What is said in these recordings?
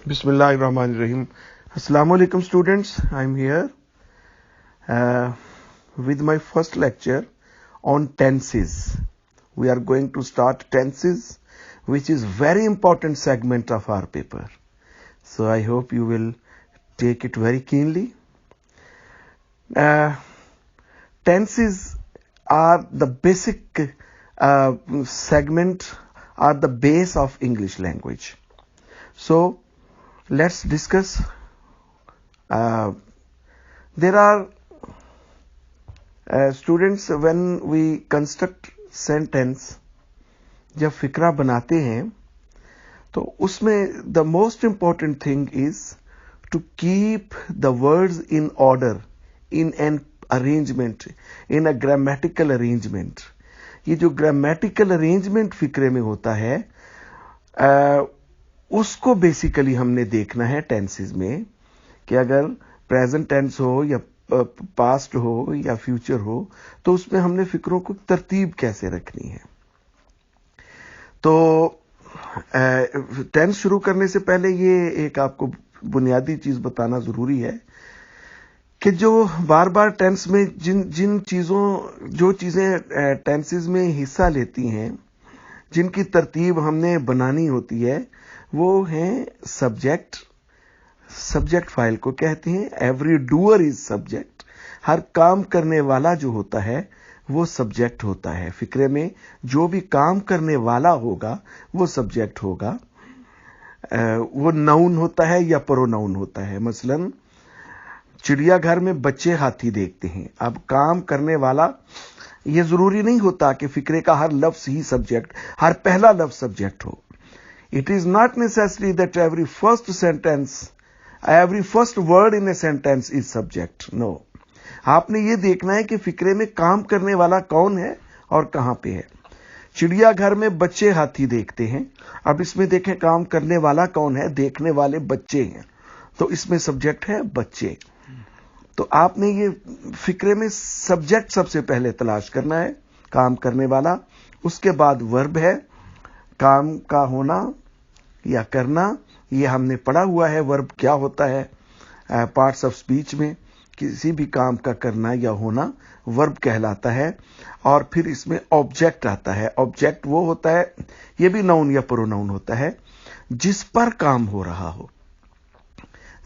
Bismillahirrahmanirrahim. Assalamu alaikum students. I'm here with my first lecture on tenses. We are going to start tenses, which is very important segment of our paper. So I hope you will take it very keenly. Tenses are the basic segment, are the base of English language. So let's discuss. There are students, when we construct sentence, जब फिक्रा बनाते हैं तो उसमें the most important thing is to keep the words in order, in an arrangement, in a grammatical arrangement. ये जो grammatical arrangement फिक्रे में होता है उसको बेसिकली हमने देखना है टेंसेस में, कि अगर प्रेजेंट टेंस हो या पास्ट हो या फ्यूचर हो तो उसमें हमने फिक्रों को तरतीब कैसे रखनी है. तो टेंस शुरू करने से पहले ये एक आपको बुनियादी चीज बताना जरूरी है कि जो बार बार टेंस में जिन चीजों जो चीजें टेंसेस में हिस्सा लेती हैं, जिनकी तरतीब हमने बनानी होती है, वो हैं सब्जेक्ट. सब्जेक्ट फाइल को कहते हैं. Every doer is subject. हर काम करने वाला जो होता है वो सब्जेक्ट होता है. फिक्रे में जो भी काम करने वाला होगा वो सब्जेक्ट होगा. वो नाउन होता है या प्रोनाउन होता है. मसलन चिड़ियाघर में बच्चे हाथी देखते हैं. अब काम करने वाला, ये जरूरी नहीं होता कि फिक्रे का हर लफ्ज ही सब्जेक्ट, हर पहला लफ्ज सब्जेक्ट हो. It is not necessary that every first word in a sentence is subject. No. आपने ये देखना है कि फिक्रे में काम करने वाला कौन है और कहां पे है. चिड़ियाघर में बच्चे हाथी देखते हैं. अब इसमें देखें काम करने वाला कौन है, देखने वाले बच्चे हैं, तो इसमें सब्जेक्ट है बच्चे. तो आपने ये फिक्रे में सब्जेक्ट सबसे पहले तलाश करना है, काम करने वाला. उसके बाद वर्ब है, काम का होना या करना. ये हमने पढ़ा हुआ है वर्ब क्या होता है. पार्ट्स ऑफ स्पीच में किसी भी काम का करना या होना वर्ब कहलाता है. और फिर इसमें ऑब्जेक्ट आता है. ऑब्जेक्ट वो होता है, ये भी नाउन या प्रोनाउन होता है, जिस पर काम हो रहा हो.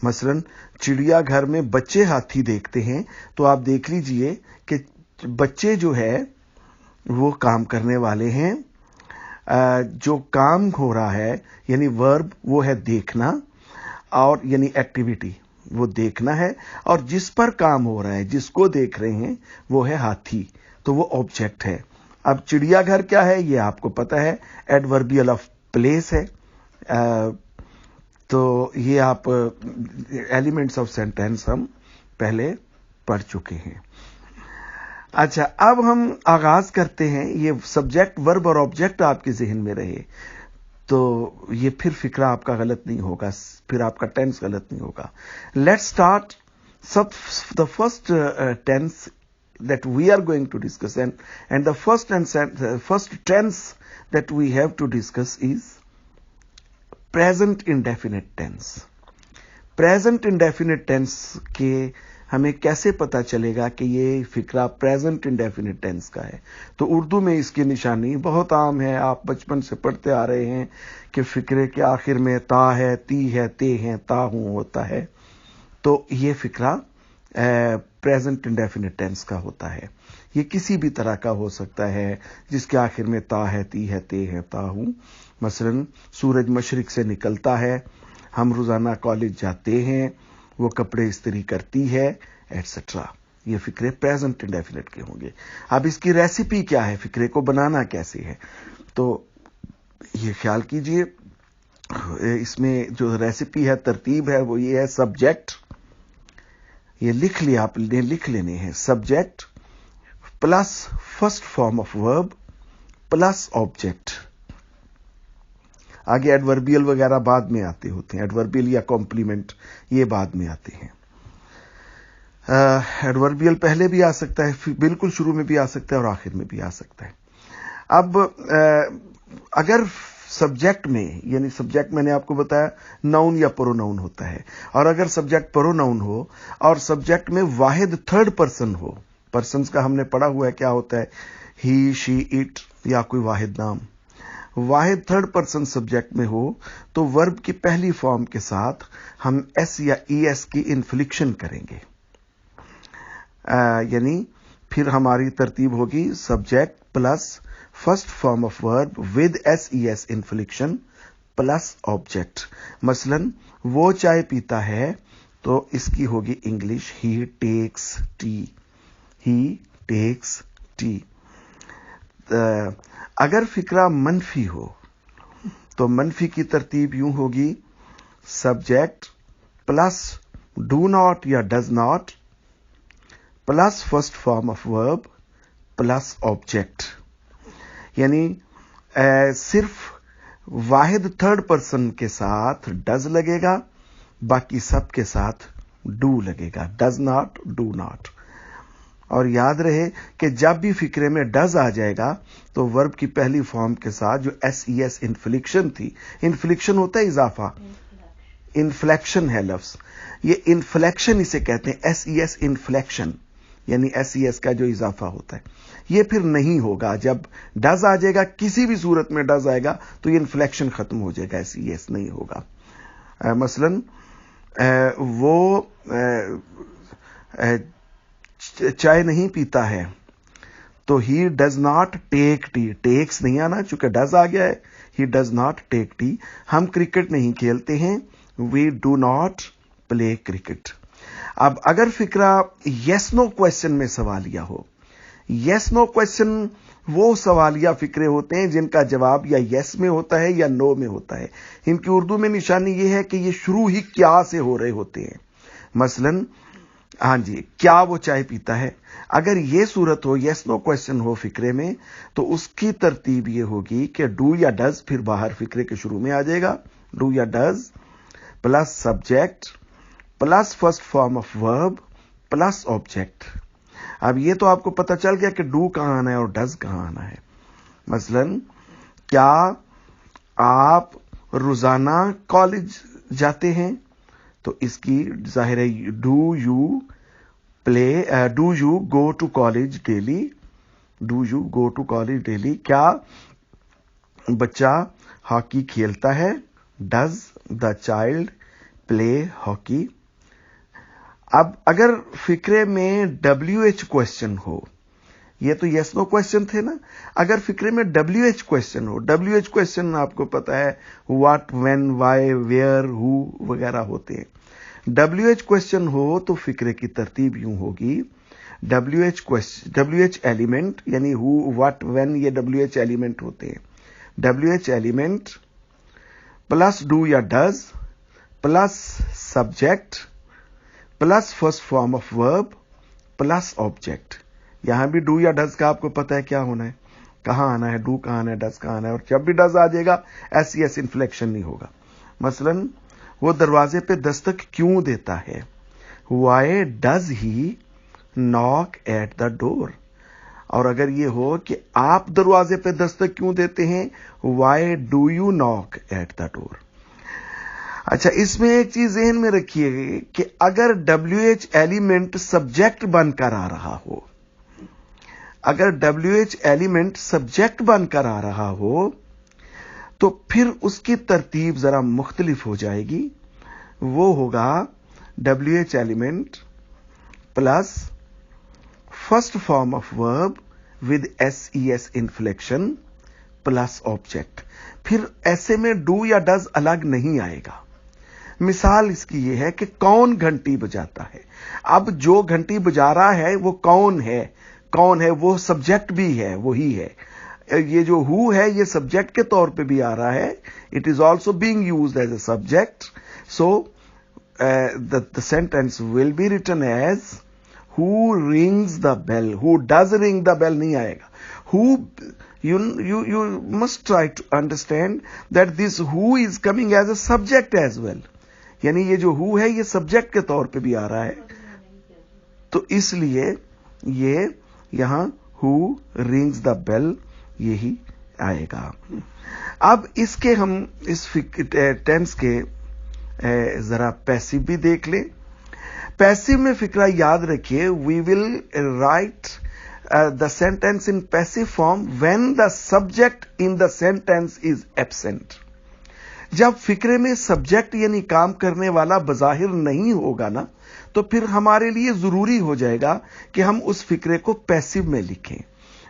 मसलन चिड़ियाघर में बच्चे हाथी देखते हैं, तो आप देख लीजिए कि बच्चे जो है वो काम करने वाले हैं. जो काम हो रहा है यानी वर्ब वो है देखना, और यानी एक्टिविटी वो देखना है, और जिस पर काम हो रहा है, जिसको देख रहे हैं, वो है हाथी, तो वो ऑब्जेक्ट है. अब चिड़ियाघर क्या है ये आपको पता है, एडवर्बियल ऑफ प्लेस है. तो ये आप एलिमेंट्स ऑफ सेंटेंस हम पहले पढ़ चुके हैं. अच्छा, अब हम आगाज करते हैं. ये सब्जेक्ट वर्ब और ऑब्जेक्ट आपके जहन में रहे तो ये फिर फिक्रा आपका गलत नहीं होगा, फिर आपका टेंस गलत नहीं होगा. Let's start. The first tense that we are going to discuss, and the first tense that we have to discuss is present indefinite tense. Present indefinite tense के हमें कैसे पता चलेगा कि ये फिक्रा प्रेजेंट इंडेफिनिट टेंस का है. तो उर्दू में इसकी निशानी बहुत आम है, आप बचपन से पढ़ते आ रहे हैं कि फिक्रे के आखिर में ता है, ती है, ते है, ता हूं होता है. तो ये फिक्रा प्रेजेंट इंडेफिनिट टेंस का होता है. ये किसी भी तरह का हो सकता है जिसके आखिर में ता है, ती है, ते है, ता हूं. मसलन सूरज मशरिक से निकलता है, हम रोजाना कॉलेज जाते हैं, वो कपड़े इस्त्री करती है, एटसेट्रा. ये फिक्रे प्रेजेंट इंडेफिनिट के होंगे. अब इसकी रेसिपी क्या है, फिक्रे को बनाना कैसे है, तो ये ख्याल कीजिए. इसमें जो रेसिपी है, तरतीब है, वो ये है सब्जेक्ट. ये लिख लिया आपने, लिख लेने हैं. Subject plus first form of verb plus object. आगे एडवर्बियल वगैरह बाद में आते होते हैं. एडवर्बियल या कॉम्प्लीमेंट ये बाद में आते हैं. एडवर्बियल पहले भी आ सकता है, बिल्कुल शुरू में भी आ सकता है और आखिर में भी आ सकता है. अब अगर سبجیکٹ میں، یعنی سبجیکٹ میں نے آپ کو بتایا ناؤن یا پروناؤن ہوتا ہے، اور اگر سبجیکٹ پروناؤن ہو اور سبجیکٹ میں واحد تھرڈ پرسن ہو، پرسنز کا ہم نے پڑھا ہوا ہے کیا ہوتا ہے، ہی، شی، اٹ یا کوئی واحد نام، واحد تھرڈ پرسن سبجیکٹ میں ہو تو ورب کی پہلی فارم کے ساتھ ہم ایس یا ای ایس کی انفلیکشن کریں گے، یعنی پھر ہماری ترتیب ہوگی subject plus first form of ورب with S E S inflection plus object. مثلا وہ چائے پیتا ہے تو اس کی ہوگی انگلش ہی ٹیکس ٹی، ہی ٹیکس ٹی. اگر فقرہ منفی ہو تو منفی کی ترتیب یوں ہوگی سبجیکٹ پلس ڈو ناٹ یا does not plus first form of verb plus object. یعنی صرف واحد تھرڈ پرسن کے ساتھ ڈز لگے گا، باقی سب کے ساتھ ڈو لگے گا، ڈز ناٹ، ڈو ناٹ. اور یاد رہے کہ جب بھی فقرے میں ڈز آ جائے گا تو ورب کی پہلی فارم کے ساتھ جو ایس ای ایس انفلیکشن تھی، انفلیکشن ہوتا ہے اضافہ، انفلیکشن ہے لفظ، یہ انفلیکشن اسے کہتے ہیں، ایس ای ایس انفلیکشن، یعنی ایس ای ایس کا جو اضافہ ہوتا ہے یہ پھر نہیں ہوگا. جب ڈز آ جائے گا، کسی بھی صورت میں ڈز آئے گا تو یہ انفلیکشن ختم ہو جائے گا، ایس ای ایس نہیں ہوگا. مثلا وہ چائے نہیں پیتا ہے تو ہی does not take tea, takes نہیں آنا چونکہ ڈز آ گیا ہے، ہی ڈز ناٹ ٹیک ٹی. ہم کرکٹ نہیں کھیلتے ہیں، we do not play cricket. اب اگر فقرہ یس نو کوشچن میں سوالیہ ہو، یس نو کوشچن وہ سوالیہ فقرے ہوتے ہیں جن کا جواب یا یس میں ہوتا ہے یا نو میں ہوتا ہے. ان کی اردو میں نشانی یہ ہے کہ یہ شروع ہی کیا سے ہو رہے ہوتے ہیں. مثلا ہاں جی، کیا وہ چائے پیتا ہے، اگر یہ صورت ہو، یس نو کوشچن ہو فقرے میں، تو اس کی ترتیب یہ ہوگی کہ ڈو یا ڈز پھر باہر فقرے کے شروع میں آ جائے گا، ڈو یا does plus subject plus first form of verb plus object. اب یہ تو آپ کو پتہ چل گیا کہ ڈو کہاں آنا ہے اور ڈز کہاں آنا ہے. مثلا کیا آپ روزانہ کالج جاتے ہیں، تو اس کی ظاہر ہے do you go to college daily, do you go to college daily. کیا بچہ ہاکی کھیلتا ہے، does the child play hockey. اب اگر فقرے میں ڈبلیو ایچ کوشچن ہو، یہ تو یس نو کوشچن تھے نا، اگر فقرے میں ڈبلیو ایچ کوشچن ہو، ڈبلیو ایچ کوشچن آپ کو پتا ہے واٹ، وین، وائی، ویئر، ہو وغیرہ ہوتے ہیں. ڈبلیو ایچ کوشچن ہو تو فقرے کی ترتیب یوں ہوگی ڈبلیو ایچ ایلیمنٹ، یعنی ہو، واٹ، وین، یہ ڈبلیو ایچ ایلیمنٹ ہوتے ہیں. W H element plus do یا does plus subject plus first form of verb plus object. یہاں بھی ڈو یا ڈز کا آپ کو پتا ہے کیا ہونا ہے، کہاں آنا ہے، ڈو کہاں آنا ہے، ڈز کہاں آنا ہے. اور جب بھی ڈز آ جائے گا ایس ای ایس انفلیکشن نہیں ہوگا. مثلا وہ دروازے پہ دستک کیوں دیتا ہے، وائی ڈز ہی ناک ایٹ دا ڈور. اور اگر یہ ہو کہ آپ دروازے پہ دستک کیوں دیتے ہیں، وائی ڈو یو ناک ایٹ دا ڈور. اچھا، اس میں ایک چیز ذہن میں رکھیے کہ اگر ڈبلیو ایچ ایلیمنٹ سبجیکٹ بن کر آ رہا ہو، اگر ڈبلیو ایچ ایلیمنٹ سبجیکٹ بن کر آ رہا ہو تو پھر اس کی ترتیب ذرا مختلف ہو جائے گی. وہ ہوگا W H element plus first form of ورب with S E S inflection plus object. پھر ایسے میں ڈو یا ڈز الگ نہیں آئے گا. مثال اس کی یہ ہے کہ کون گھنٹی بجاتا ہے. اب جو گھنٹی بجا رہا ہے وہ کون ہے، کون ہے، وہ سبجیکٹ بھی ہے، وہی ہے. یہ جو ہو ہے یہ سبجیکٹ کے طور پہ بھی آ رہا ہے، it is also being used as a subject. So the sentence will be written as who rings the bell. Who does ring the bell نہیں آئے گا. Who, you must try to understand that this who is coming as a subject as well. یعنی یہ جو who ہے یہ subject کے طور پہ بھی آ رہا ہے، تو اس لیے یہ یہاں who rings the bell یہی آئے گا. अब इसके हम इस टेंस के जरा पैसिव भी देख लें। पैसिव में फिक्रा याद रखिए, we will write the sentence in passive form when the subject in the sentence is absent. जब फिक्रे में सब्जेक्ट यानी काम करने वाला बज़ाहिर नहीं होगा ना, तो फिर हमारे लिए जरूरी हो जाएगा कि हम उस फिक्रे को पैसिव में लिखें।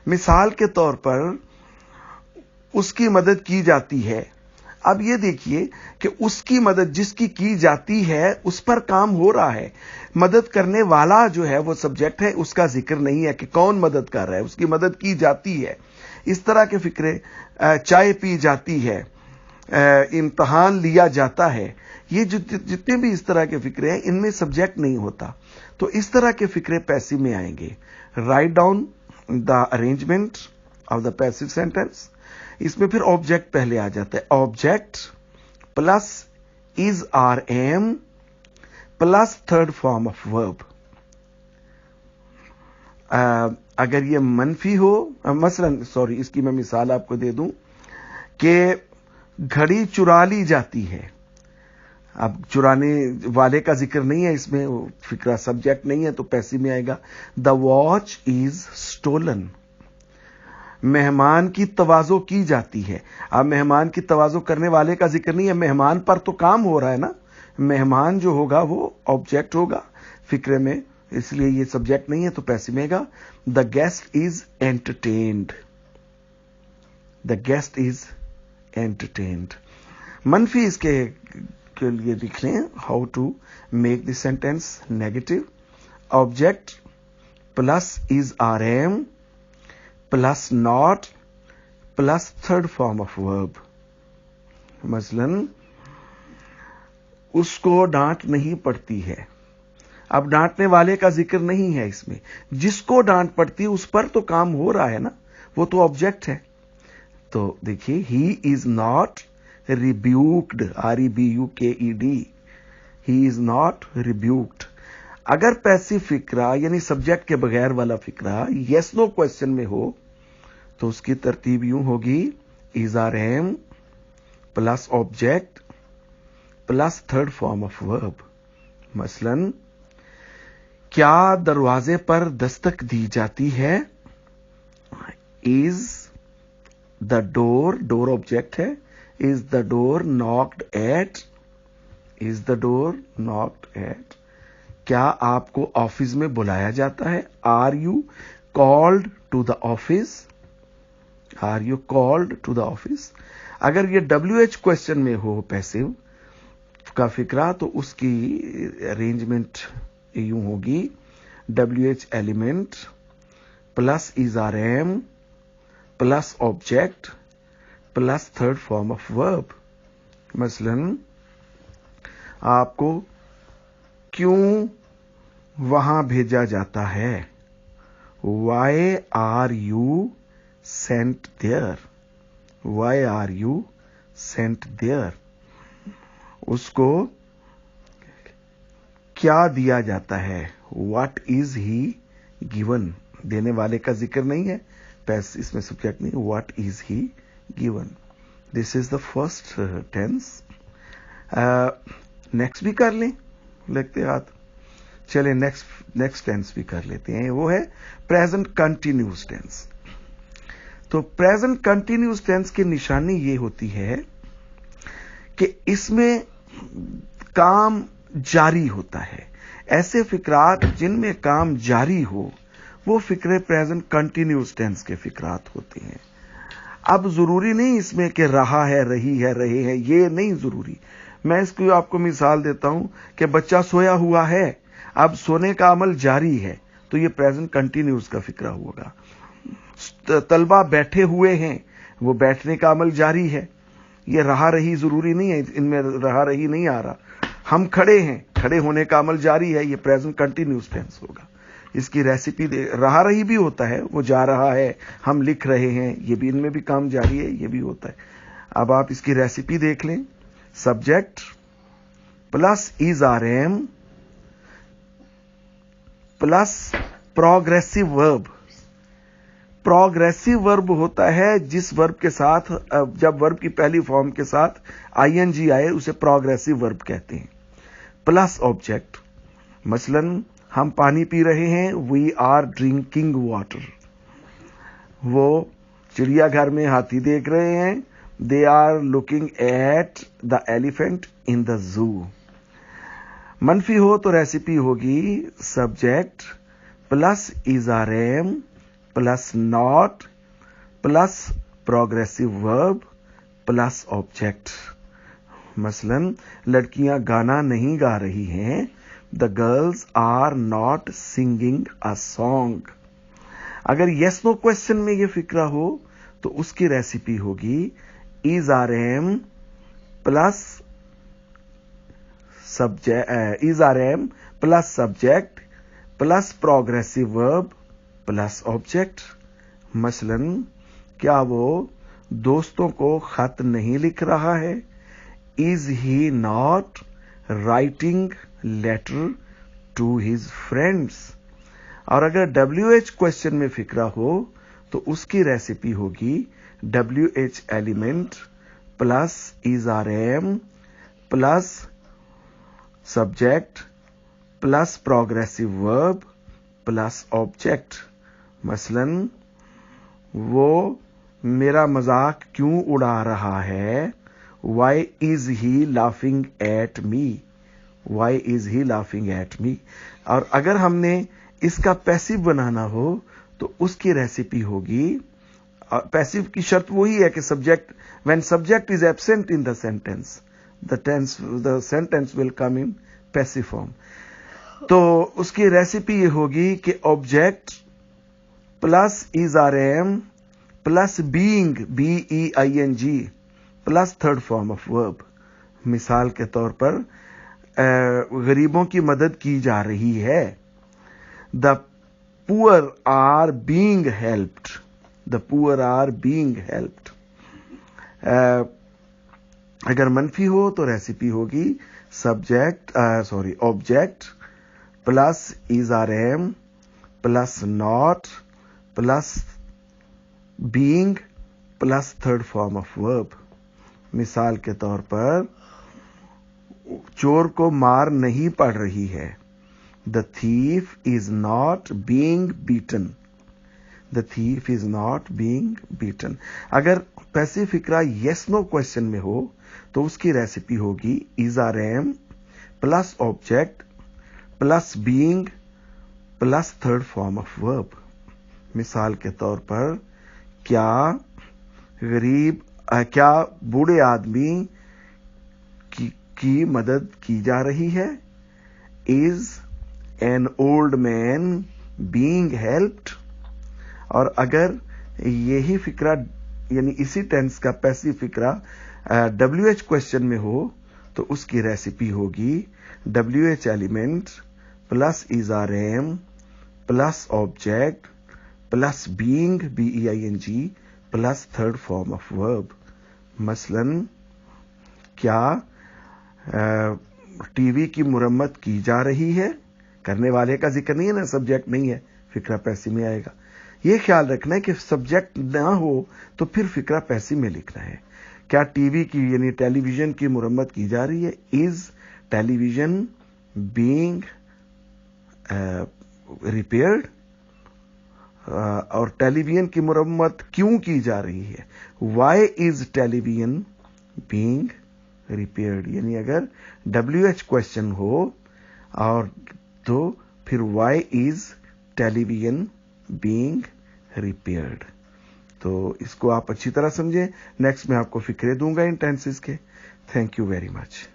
मिसाल के तौर पर उसकी मदद की जाती है। अब ये देखिए कि उसकी मदद जिसकी की जाती है उस पर काम हो रहा है, मदद करने वाला जो है वो सब्जेक्ट है, उसका जिक्र नहीं है कि कौन मदद कर रहा है, उसकी मदद की जाती है। इस तरह के फिक्रे, चाय पी जाती है, इम्तहान लिया जाता है, ये जितने भी इस तरह के फिक्रे हैं इनमें सब्जेक्ट नहीं होता, तो इस तरह के फिक्रे पैसिव में आएंगे। Write down the arrangement of the passive sentence, इसमें फिर ऑब्जेक्ट पहले आ जाता है। Object plus is are am plus third form of verb. अगर ये मनफी हो, मसलन सॉरी इसकी मैं मिसाल आपको दे दूं कि घड़ी चुरा ली जाती है। अब चुराने वाले का जिक्र नहीं है इसमें, फिक्रा सब्जेक्ट नहीं है, तो पैसिव में आएगा। The watch is stolen. मेहमान की तवाज़ो की जाती है। अब मेहमान की तवाज़ो करने वाले का जिक्र नहीं है, मेहमान पर तो काम हो रहा है ना, मेहमान जो होगा वो ऑब्जेक्ट होगा फिक्रे में, इसलिए ये सब्जेक्ट नहीं है तो पैसिव में आएगा। The guest is entertained. The guest is entertained. मनफी इसके के लिए लिख लें, how to make this sentence negative. Object plus is are am plus not plus third form of verb. मसलन उसको डांट नहीं पड़ती है। अब डांटने वाले का जिक्र नहीं है इसमें, जिसको डांट पड़ती है उस पर तो काम हो रहा है ना, वो तो ऑब्जेक्ट है। तो देखिए, he is not rebuked, REBUKED, he is not rebuked. अगर पैसिव फिक्रा यानी सब्जेक्ट के बगैर वाला फिक्रा यस नो क्वेश्चन में हो तो उसकी तरतीब यूं होगी, is are am plus object plus third form of verb. मसलन क्या दरवाजे पर दस्तक दी जाती है? Is the door, door object है, is the door knocked at, is the door knocked at. क्या आपको ऑफिस में बुलाया जाता है? Are you called to the office, are you called to the office. अगर ये WH क्वेश्चन में हो पैसिव का फिक्रा तो उसकी अरेंजमेंट यूं होगी, WH element plus is are am plus object plus third form of verb. मसलन आपको क्यों वहां भेजा जाता है? Why are you sent there, why are you sent there. उसको क्या दिया जाता है? What is he given. देने वाले का जिक्र नहीं है, पैस इसमें सब्जेक्ट नहीं, what is he given. This is the first tense. Next भी कर लें, लगते हाथ। चले नेक्स्ट टेंस भी कर लेते हैं, वो है प्रेजेंट कंटिन्यूस टेंस। तो प्रेजेंट कंटिन्यूस टेंस की निशानी ये होती है कि इसमें काम जारी होता है। ऐसे फिक्रात जिनमें काम जारी हो वो फिक्रे प्रेजेंट कंटिन्यूस टेंस के फिक्रात होते हैं। अब जरूरी नहीं इसमें कि रहा है, रही है, रहे हैं, ये नहीं जरूरी। मैं इसको आपको मिसाल देता हूं कि बच्चा सोया हुआ है, अब सोने का अमल जारी है तो ये प्रेजेंट कंटिन्यूस का फिक्रा होगा। तलबा बैठे हुए हैं, वो बैठने का अमल जारी है, ये रहा रही जरूरी नहीं है, इनमें रहा रही नहीं आ रहा। हम खड़े हैं, खड़े होने का अमल जारी है, ये प्रेजेंट कंटिन्यूस टेंस होगा। इसकी रेसिपी रहा रही भी होता है, वो जा रहा है, हम लिख रहे हैं, ये भी इनमें भी काम जारी है, ये भी होता है। अब आप इसकी रेसिपी देख लें, subject plus is are am plus progressive verb progressive verb होता है जिस वर्ब के साथ, जब वर्ब की पहली फॉर्म के साथ आईएनजी आए उसे प्रोग्रेसिव वर्ब कहते हैं। प्लस ऑब्जेक्ट, मसलन हम पानी पी रहे हैं, वी आर ड्रिंकिंग वाटर। वो चिड़ियाघर में हाथी देख रहे हैं, they are looking at the elephant in the zoo. मनफी हो तो रेसिपी होगी subject plus is are am plus not plus progressive verb plus object. मसलन लड़कियां गाना नहीं गा रही हैं, the girls are not singing a song. अगर यस नो क्वेश्चन में ये फिक्रा हो तो उसकी रेसिपी होगी is are am plus subject, is are am plus subject plus progressive verb plus object. मसलन क्या वो दोस्तों को खत नहीं लिख रहा है, is he not writing letter to his friends. और अगर WH क्वेश्चन में फिक्रा हो तो उसकी रेसिपी होगी WH element plus is are am plus subject plus progressive verb plus object. मसलन वो मेरा मजाक क्यों उड़ा रहा है, why is he laughing at me, why is he laughing at me. और अगर हमने इसका पैसिव बनाना हो तो उसकी रेसिपी होगी, पैसिव की शर्त वही है कि subject, when subject is absent in the sentence the sentence will come in passive form. तो उसकी रेसिपी ये होगी कि object plus is are am plus being BEING plus third form of verb. मिसाल के तौर पर गरीबों की मदद की जा रही है, the poor are being helped, the poor are being helped. अगर मनफी हो तो रेसिपी होगी object plus is are am plus not plus being plus third form of verb. मिसाल के तौर पर चोर को मार नहीं पड़ रही है, the thief is not being beaten, the thief is not being beaten. अगर पैसिव फिक्रा यस नो क्वेश्चन में हो तो उसकी रेसिपी होगी is are am plus object plus being plus third form of verb. मिसाल के तौर पर क्या बूढ़े आदमी की मदद की जा रही है, is an old man being helped. और अगर यही फिक्रा यानी इसी टेंस का पैसिव फिक्रा WH क्वेश्चन में हो तो उसकी रेसिपी होगी WH element plus is are am plus object plus being BEING plus third form of verb. मसलन क्या टीवी की मुरम्मत की जा रही है, करने वाले का जिक्र नहीं है ना, सब्जेक्ट नहीं है, फिक्रा पैसिव में आएगा। ये ख्याल रखना है कि सब्जेक्ट ना हो तो फिर फिक्रा पैसिव में लिखना है। क्या टीवी की यानी टेलीविजन की मुरम्मत की जा रही है, इज टेलीविजन बीइंग रिपेयर्ड। और टेलीविजन की मुरम्मत क्यों की जा रही है, why is television being repaired. यानी अगर WH क्वेश्चन हो और तो फिर why is television being repaired. तो इसको आप अच्छी तरह समझें। नेक्स्ट मैं आपको फिक्रे दूंगा इन टेंसेस के। Thank you very much.